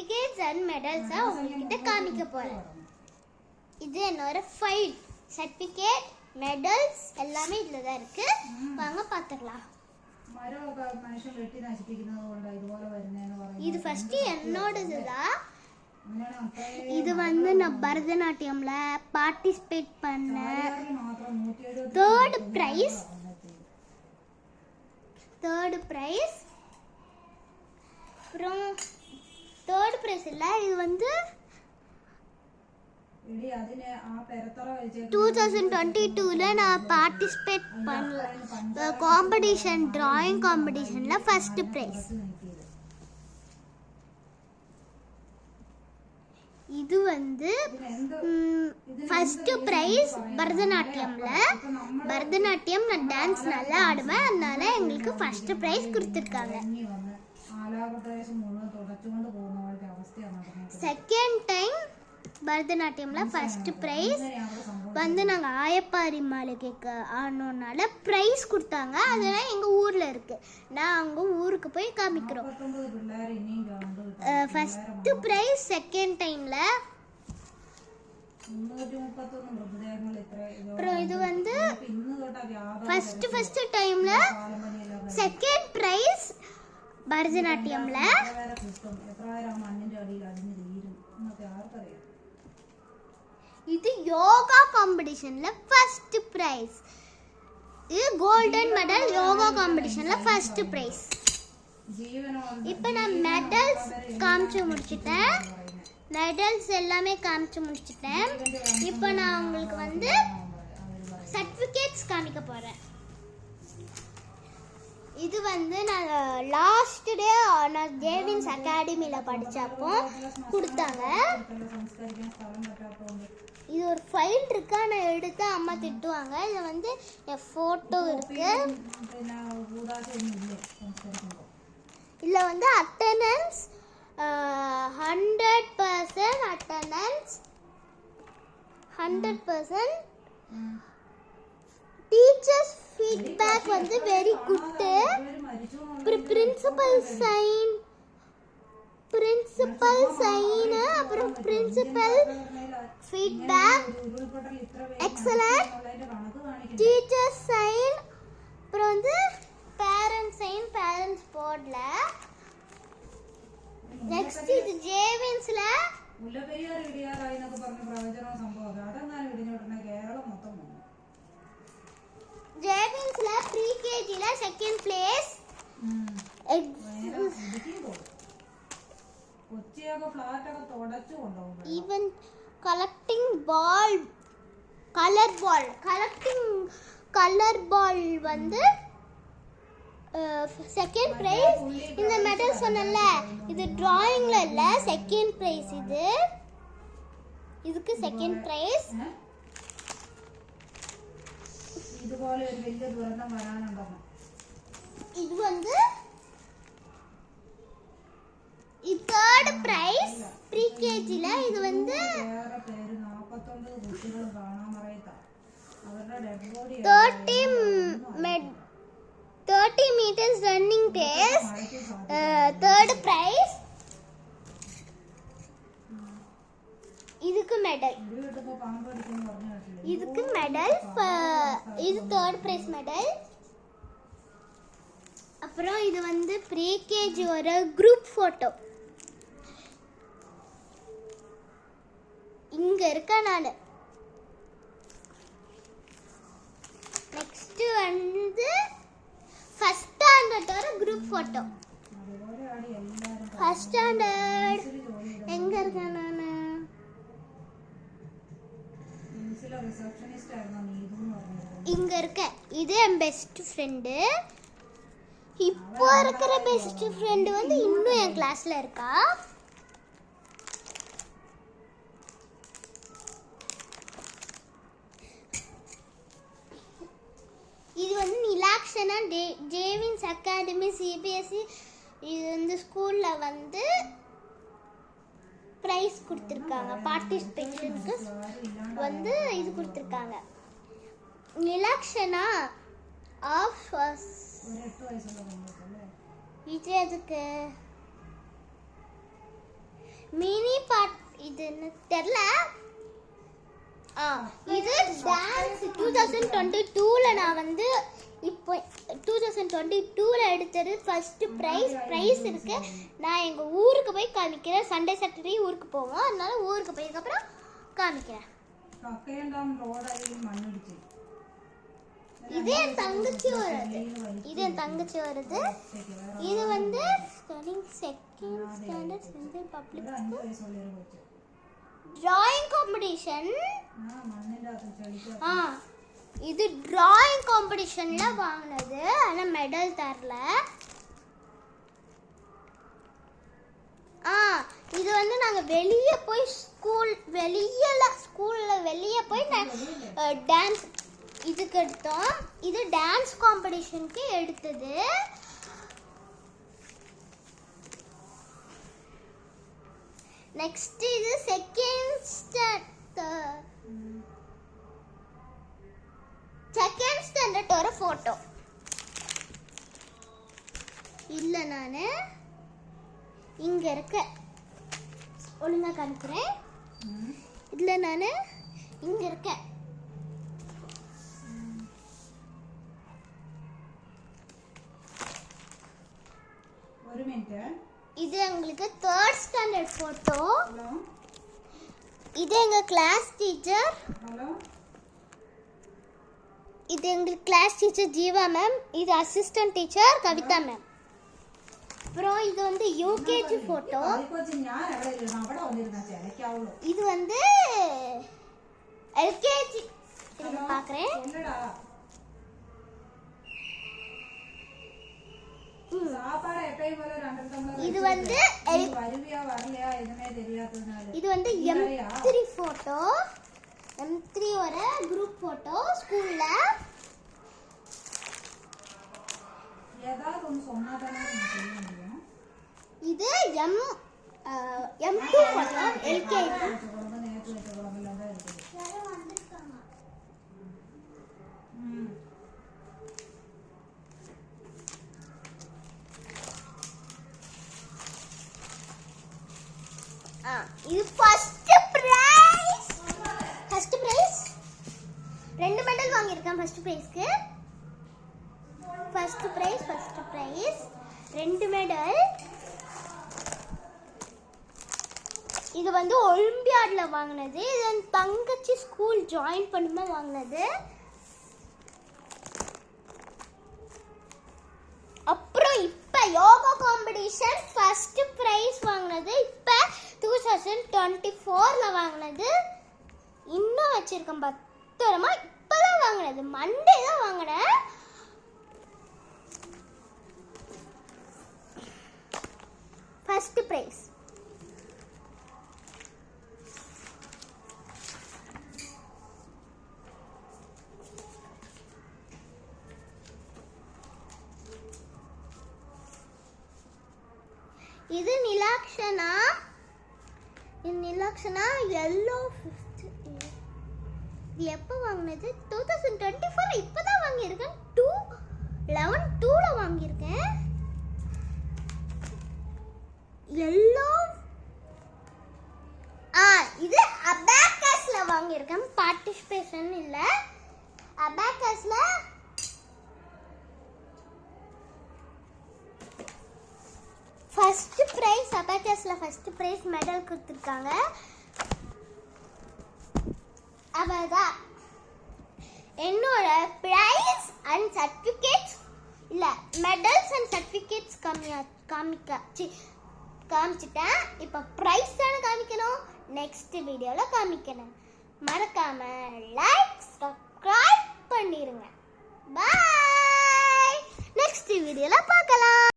Certificates and மெடல்ஸை உங்ககிட்ட காமிக்க போகிறேன். இது என்னோட ஃபைல். சர்டிஃபிகேட், மெடல்ஸ் எல்லாமே இதில் தான் இருக்கு. வாங்க பார்த்துக்கலாம். இது ஃபர்ஸ்ட் என்னோடது தான். இது வந்து நான் பரதநாட்டியம்ல பார்ட்டிசிபேட் பண்ணேன். Third prize. அப்புறம் தேர்ட் பிரைஸ் இல்லை, இது வந்து 2022ல நான் பார்ட்டிசிபேட் பண்ணல காம்படிஷன், டிராயிங் காம்படிஷன்ல ஃபர்ஸ்ட் பிரைஸ். இது வந்து ஃபர்ஸ்ட் பிரைஸ் பரதநாட்டியம் நான் டான்ஸ் நல்லா ஆடுவேன், அதனால எங்களுக்கு ஃபர்ஸ்ட் பிரைஸ் கொடுத்துருக்காங்க. செகண்ட் டைம் பரதநாட்டியம்ல ஃபர்ஸ்ட் பிரைஸ் வந்து நாங்கள் ஆயப்பாரி மாளிகைக்கு ஆனோனால பிரைஸ் கொடுத்தாங்க. அதெல்லாம் எங்கள் ஊரில் இருக்கு. நான் அங்கே ஊருக்கு போய் காமிக்கிறோம். ஃபர்ஸ்ட் பிரைஸ் செகண்ட் டைம்ல. அப்புறம் இது வந்து ஃபர்ஸ்ட் டைம்ல செகண்ட் பிரைஸ் பரதநாட்டியம்ல. இது யோகா காம்படிஷன்ல ஃபர்ஸ்ட் பிரைஸ். இது கோல்டன் மெடல் யோகா காம்படிஷன்ல ஃபர்ஸ்ட் பிரைஸ். இப்போ நான் மெடல்ஸ் காமிச்சு முடிச்சிட்டேன். மெடல்ஸ் எல்லாமே காமிச்சு முடிச்சிட்டேன். இப்போ நான் உங்களுக்கு வந்து சர்டிஃபிகேட்ஸ் காமிக்க போறேன். இது வந்து நான் லாஸ்ட் டே நான் ஜேவின்ஸ் அகாடமியில் படித்தப்போ கொடுத்தாங்க. இது ஒரு ஃபைல் இருக்கு, நான் எடுத்து அம்மா திட்டுவாங்க. இதில் வந்து என் ஃபோட்டோ இருக்கு. இதில் வந்து அட்டெண்டன்ஸ் 100% அட்டெண்டன்ஸ் 100%. டீச்சர்ஸ் ஃபீட்பேக் வந்து வெரி குட். அப்புறம் பிரின்சிபல் சைன், அப்புறம் principal feedback excellent. Teachers sign, அப்புறம் வந்து பேரண்ட்ஸ் சைன், பேரண்ட்ஸ் போர்ட்ல. நெக்ஸ்ட் இது ஜேவின்ஸ்ல ஜேவின்ஸ்ல ப்ரீகேஜில second place. Even collecting colour ball வந்து செகண்ட் பிரைஸ். இந்த மெடல் சொன்னல, இது டிராயிங்ல இல்ல, செகண்ட் பிரைஸ். இதுக்கு செகண்ட் பிரைஸ். இது வந்து தேர்ட் பிரைஸ் ப்ரீகேஜில. இது வந்து 30 meters running race, third prize. இதுக்கு மெடல் இது தேர்ட் பிரைஸ் மெடல். அப்புறம் இது வந்து ப்ரீகேஜி ஒரு குரூப் போட்டோ. இங்க இருக்க நான். நெக்ஸ்ட் வந்து ஃபர்ஸ்ட் ஸ்டாண்டர்ட் ஒரு குரூப் போட்டோ. ஃபர்ஸ்ட் ஸ்டாண்டர்ட் எங்க இருக்கேன் நான்? இங்க இருக்க. இது என் பெஸ்ட் ஃப்ரெண்டு. இப்போ இருக்கிற பெஸ்ட் ஃப்ரெண்டு வந்து இன்னும் என் கிளாஸ்ல இருக்கா. இது வந்து நிலாக்ஷனா ஜேவின்ஸ் அகாடமி சிபிஎஸ்சி. இது வந்து ஸ்கூல்ல வந்து பிரைஸ் கொடுத்துருக்காங்க. பார்ட்டிசிபேஷனுக்கு வந்து இது கொடுத்துருக்காங்க. நிலாக்ஷனா ஆஃப் இது எதுக்கு? மினி பாட் இது என்ன தெரியல. இது டான்ஸ் 2022ல நான் வந்து இப்போ 2022ல எடுத்தது ஃபர்ஸ்ட் ப்ரைஸ் இருக்கு. நான் எங்க ஊருக்கு போய் காமிக்கிறேன். சண்டே சாட்டர்டே ஊருக்கு போவோம், அதனால ஊருக்கு போயதுக்கு அப்புறம் காமிக்கிறேன். இது என் தங்கச்சி வருது. இது வந்து second standard central public drawing competition. இது டிராயிங் காம்படிஷன்ல வாங்கினது, ஆனா மெடல் தரல. இது வந்து நாங்க வெளியே போய் ஸ்கூல்ல வெளியே போய் டான்ஸ் இதுக்கு எடுத்தோம். இது டான்ஸ் காம்படிஷனுக்கு எடுத்தது. நெக்ஸ்ட் இது செகண்ட் ஸ்டாண்டர்ட் ஒரு போட்டோ. இல்ல நானு இங்க இருக்க ஒழுங்கா காமிக்கிறேன். இல்ல நானு இங்க இருக்கேன். இது எங்களுக்கு தேர்ட் ஸ்டாண்டர்ட் போட்டோ. இது எங்க கிளாஸ் டீச்சர். இது எங்களுக்கு கிளாஸ் டீச்சர் ஜீவா மேம். இது அசிஸ்டன்ட் டீச்சர் கவிதா மேம். அப்புறம் இது வந்து யூகேஜி போட்டோ. இது வந்து எல்கேஜி பாக்குறேன். இது வந்து M3 போட்டோ. M3 ஒரு குரூப் போட்டோ ஸ்கூல்ல. இது M2 போட்டோ எல்கேஜி. இது ஃபர்ஸ்ட் பிரைஸ் 2 மெடல் வாங்கியிருக்கேன். First prize 2 medal. இது வந்து ஒலிம்பியாட்ல வாங்கினது. இது என் தங்கச்சி ஸ்கூல் ஜாயின் பண்ணும்போது வாங்கினது. அப்புறம் இப்ப யோகா காம்படிஷன் ஃபர்ஸ்ட் பிரைஸ் வாங்கினது இப்ப 2024ல வாங்கினது. இன்னும் வச்சிருக்கேன் பத்திரமா. இப்பதான் வாங்கினது, மண்டே தான் வாங்கினேன். First prize. இது நிலாக்ஷனா yellow 5th. இது எப்போ வாங்கினது? 2024 இப்பதான் வாங்கியிருக்கேன். 11/2ல வாங்கியிருக்கேன். yellow. இது அபாக்கஸ்ல வாங்கியிருக்கேன். பார்ட்டிசிபேஷன் இல்ல, அபாக்கஸ்ல ஃபர்ஸ்ட் பிரைஸ். அபாக்கஸ்ல ஃபர்ஸ்ட் பிரைஸ் மெடல் கொடுத்துருக்காங்க. அவ்வளோதான். என்னோட பிரைஸ் அண்ட் சர்டிஃபிகேட்ஸ் இல்ல மெடல்ஸ் அண்ட் சர்டிஃபிகேட்ஸ் காமிச்சிட்டேன். இப்போ பிரைஸ் தானே காமிக்கணும், நெக்ஸ்ட் வீடியோல காமிக்கணும். மறக்காம லைக் சப்ஸ்கிரைப் பண்ணிருங்க. பாய். நெக்ஸ்ட் வீடியோல பார்க்கலாம்.